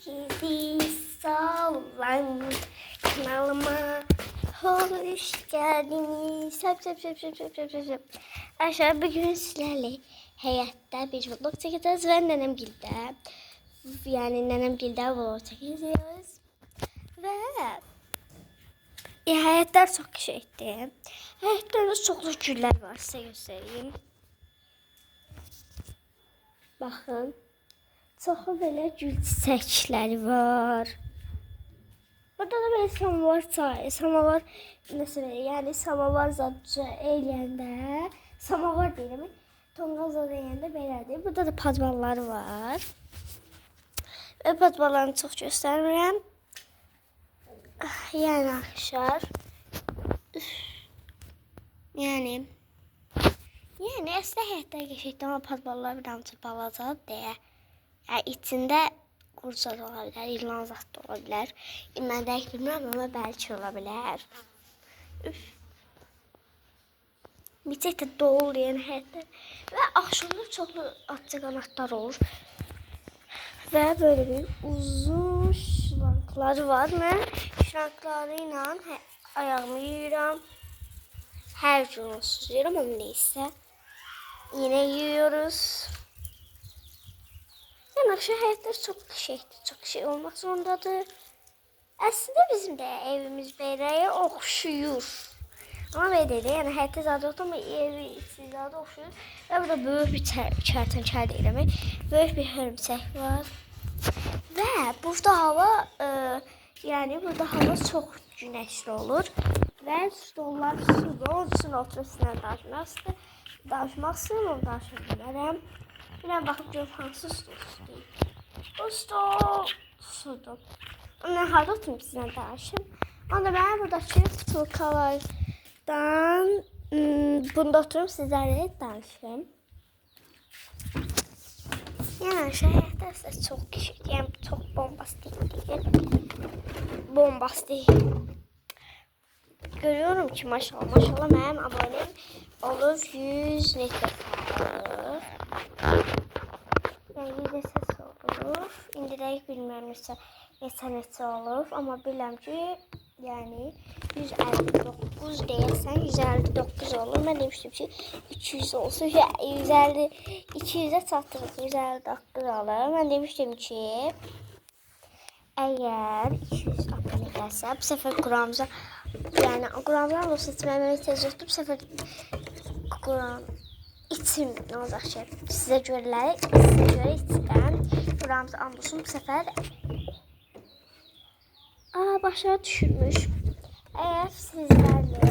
Herkesi sallan kanalıma hoş geldiniz. Söp. Aşağı bugün sizlerle hayatta bir vlog çekeceğiz ve nenemgilde vlog çekeceğiz. Ve hayatlar çok şeydi. Hayatlarda çoklu güller var, size göstereyim. Bakın. Çoxu belə gül çiçəkləri var. Burada da belə samavar nəsə belə, yəni samavar zadca eləyəndə, samavar deyirəm, tonqal zad eləyəndə belədir. Burada da padvallar var. Və padvallarını çox göstərmirəm. Yəni axşar. Yəni əslində həyatda geçəkdə amma padvallar bir damcı balacadır deyə. Yəni içində qurca da ola bilər, ilan zat da ola bilər. Mən dəqiq bilmirəm, amma bəlkə ola bilər. Bicək də dolu yəni həyatda. Və axşamlar çoxlu ağcaqanadlar olur. Və böyle bir uzun şlankları var. Mən şlankları ilə ayağımı yuyuram. Hər gün onsuz yuyuram, amma neysə. Yine yiyoruz. Yani akşam hayatlar çok şey olmak zorundadır. Aslında bizim de evimiz Beyra'ya okşuyor. Ama Beyra'da yani hayatta zaten yok ama evi içi zaten okşuyor. Ve burada büyük bir kertenkele değil mi? Büyük bir hörümçek var. Ve burada hava yani burada hava çok güneşli olur. Ve stollar suda onun için oturup sizinle danışmak istəyirəm, danışa bilmərəm. Bir dənə baxıb görüm hansı stol istəyir. Bu stol sudur. Ondan harada oturub sizinlə danışım. Onda mən buradakı stolkalardan bunda oturup sizlərlə danışım. Yəni həyatda sizə çox kişi, yəni çox bombastik deyil. Bombastik. Görüyorum ki maşallah mənim abonem olur 100 neçə olur. Yəni 100 neçə olur. İndi dəqiq bilmirəm neçə olur. Amma bilirəm ki, yəni 159 deyəsən 159 olur. Mən demişdim ki 200 olsun. 200'e çatdırıb 159 olur. Mən demişdim ki əgər 200 abone gəlsə, bu səfər Quramıza yani Quramlar o seçmemi tez tutub bu səfər Quram içim ne olacaq ki sizə görə içdən Quramıza andolsun bu səfər başa düşürmüş. Eğer sizlərlə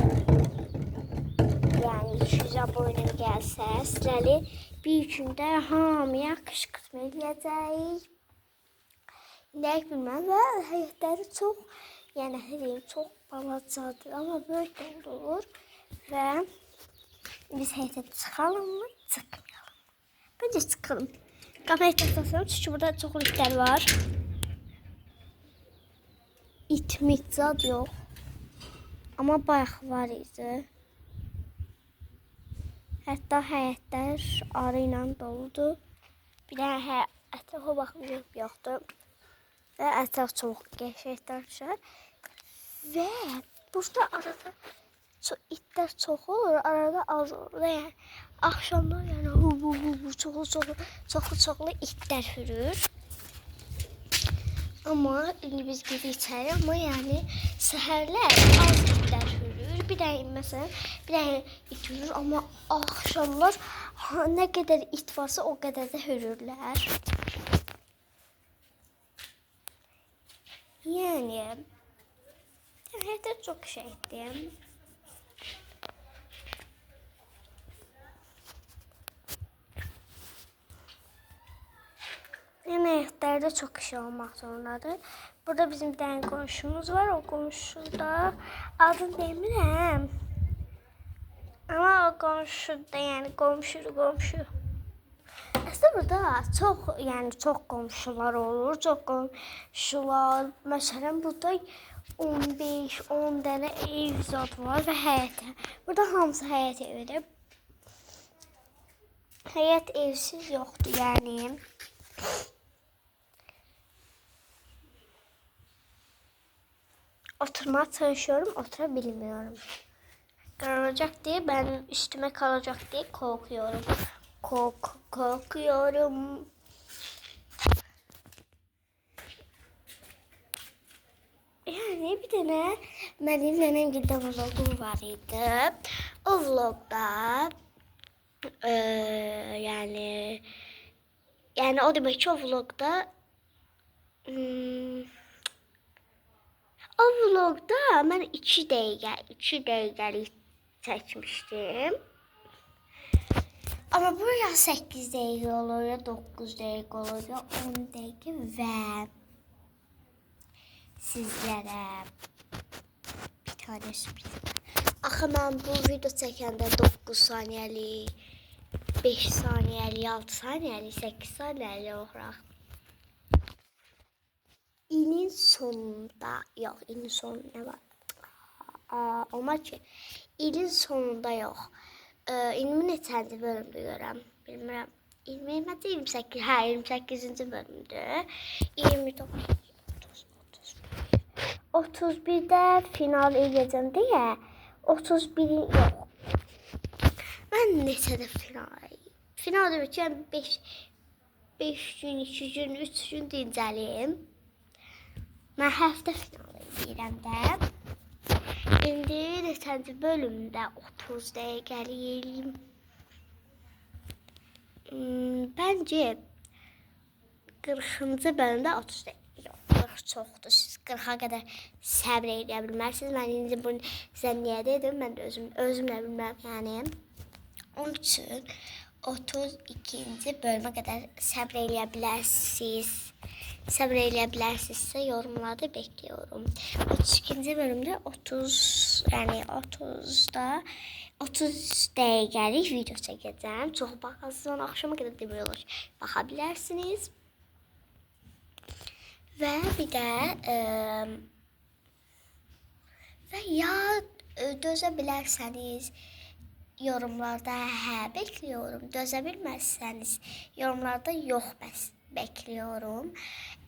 yani 200 abone gəlsə sizləri bir gündə hamıya qışqırtma eləyəcəyik. Dəqiq bilməm və həyətləri çox yəni çox balacadır amma böyük olur və biz həyətə çıxalım mı, çıxmayalım. Bence çıxalım. Qapıyı taxtasam çünki burada çox itlər var. İtmitsad yox. Amma bayaq var idi. Hətta həyətlər arı ilə doludur. Bir dənə ətrafa baxım yoxdur. Və ətraf çox qəşəngdir düşər. Və burada arada itlər çox olur, arada az olur. Yəni axşamlar yəni çoxlu itlər hürür. Amma indi biz gidirik içəri, amma yəni səhərlər az itlər hürür. Bir dənə məsələn, bir dənə it hürür, amma axşamlar nə qədər it varsa o qədər də hürürlər. Yani həyatda çox şeydir. Yəni həyatlarda çox şey olmaq zorundadır. Burada bizim bir tane qonşumuz var. O qonşuda adını demirəm. Ama o qonşuda yəni qonşu. Aslında burada çox qonşular olur. Çox qonşular. Məsələn burada 15-10 dənə ev zad var və həyət. Burada hamısı həyət evidir. Həyət evsiz yoxdur yəni. oturmaya çalışıyorum, oturabilmiyorum. Kırılacak diye, benim üstüme kalacak diye korkuyorum. Korkuyorum. Yani bir tane benim nenemgilde vlogum var idi. O vlogda yani o demek ki o vlogda o vlogda ben 2 dəqiqəlik çəkmişdim. Ama buraya 8 dəqiqə olur, ya 9 dəqiqə olur, ya 10 dəqiqə və sizlərə bir tane sürpriz var. Axı mən bu video çəkəndə 9 saniyəlik, 5 saniyəlik, 6 saniyəlik, 8 saniyəlik olaraq ilin sonunda, yox, ilin sonu nə var? Olmaz ki, ilin sonunda yox. 20 neçənci bölümdür görəm, bilmirəm. 28, hə, 28-ci bölümdür. 29, 31-də final eləyəcəm deyə 31 yox. Mən neçədə final demək ki, 5 gün, 2 gün, 3 gün dincəliyim. Mən həftə final eləyirəm də. İndi neçənci bölümdə 30 dəqiqəlik eləyim. Bəncə 40-cı bölümdə 30 dəqiqə. Yox, 40 çoxdur. Siz 40-a qədər səbr edə bilmərsiniz. Mən indi bunu sizə niyə dedim? Mən də özümlə bilməm, yəni. Onun üçün 32-ci bölümə qədər səbr eləyə bilərsiniz. Səbr eləyə bilərsinizsə yorumlarda bekliyorum. 32-ci bölümdə 30 dəqiqəlik video çəkəcəm. Çox baxasınız, axşama qədər demək olar ki, baxa bilərsiniz. Və bir də və ya dözə bilərsəniz yorumlarda hə bekliyorum. Dözə bilməzsəniz yorumlarda yox bekliyorum.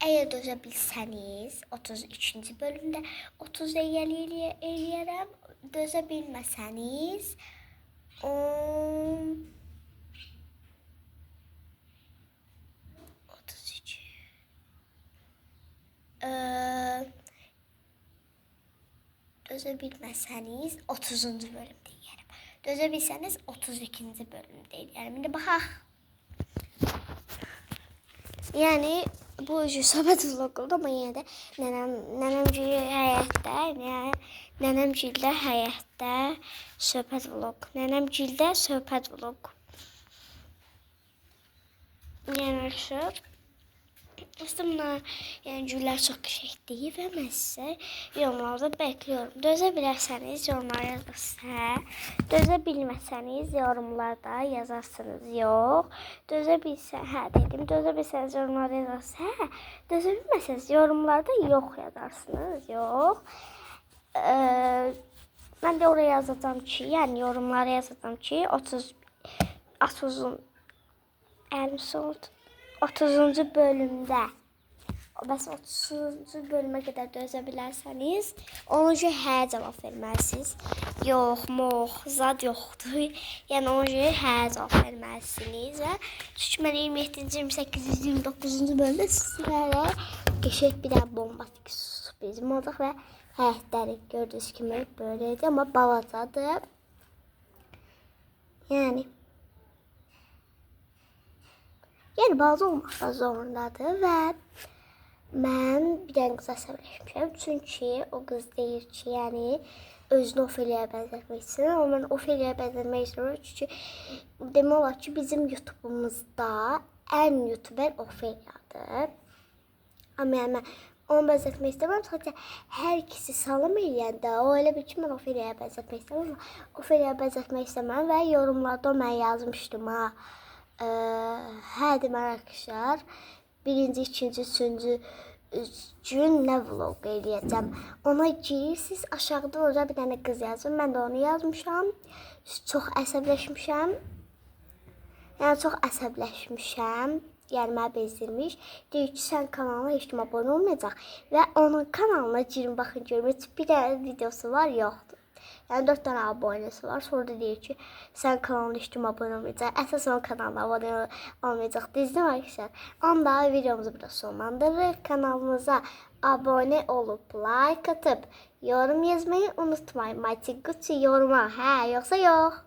Əgər dözə bilsəniz 33-cü bölümdə 30 dəqiqəlik eləyərəm. Dözə bilməsəniz 33 dözə bilməsəniz 30-cu bölümdə eləyərəm. Dözə bilsəniz 32-ci bölümdə eləyərəm. İndi baxaq. Yəni bu söhbət vlog oldu, amma yenə də nənəmgildə həyətdə söhbət vlog. Nənəmgildə söhbət vlog. Yəni aslında yəni güllər çox qəşəngdir və mən sizə yorumlarda bekliyorum. Dözə bilərsəniz yorumlara yazırsınız. Dözə bilməsəniz yorumlarda yazarsınız. Yox. Dözə bilsəniz yorumlarda yazarsınız. Dözə bilməsəniz yorumlarda yox yazarsınız. Yox. Mən də oraya yazacağım ki, yəni yorumlara yazacağım ki 30-cu bölümdə, bəs 30-cu bölümə qədər dözə bilərsəniz, onun üçün hə cavab verməlisiniz. Yox, zad yoxdur. Yəni onun üçün hə cavab verməlisiniz. Və çünki mən 27-ci, 28-ci, 29-cu bölümdə sizlərə qəşəng bir bombastik sürprizim olacaq və həyətləri gördüyünüz kimi böyleydi, amma balacadır. Yəni bazı olmaqda zorundadır və mən bir dənə qıza səbirləşmişəm. Çünki o qız deyir ki, yəni özünü Ofelia'ya bənzətmək istəyir. Amma mən Ofelia'ya bənzətmək istəyirəm. Çünki demək olar ki, bizim YouTube'umuzda ən YouTuber Ofelia'dır. Amma yəni mən onu bənzətmək istəmirəm. Sadəcə hər ikisi salam eləyəndə o elə bir ki, mən Ofelia'ya bənzətmək istəmirəm. Ofelia'ya bənzətmək istəmirəm və yorumlarda mən yazmışdım ha. Hə deməli arkadaşlar, 1-ci, 2-ci, 3-cü gün nə vlog eləyəcəm. Ona girirsiniz, aşağıda orada bir dənə qız yazır. Mən də onu yazmışam. Çox əsəbləşmişəm. Yəni çox əsəbləşmişəm. yəni mənə bezdirmiş. Deyir ki, sən kanalına heç kim abunə olmayacaq və onun kanalına girin, baxın görün. Heç bir dənə videosu var, yoxdur. Yəni 4 dənə abunəsi var. Sonra da deyir ki, sən kanalına heç kim abunə olmayacaq. Əsas onun kanalına abunə olmayacaq. Düzdür arkadaşlar? Onda videomuzu burada sonlandırırıq. Kanalımıza abunə olub, like atıp, yorum yazmayı unutmayın. Mighty Gucci yoruma, hə, yoxsa yox?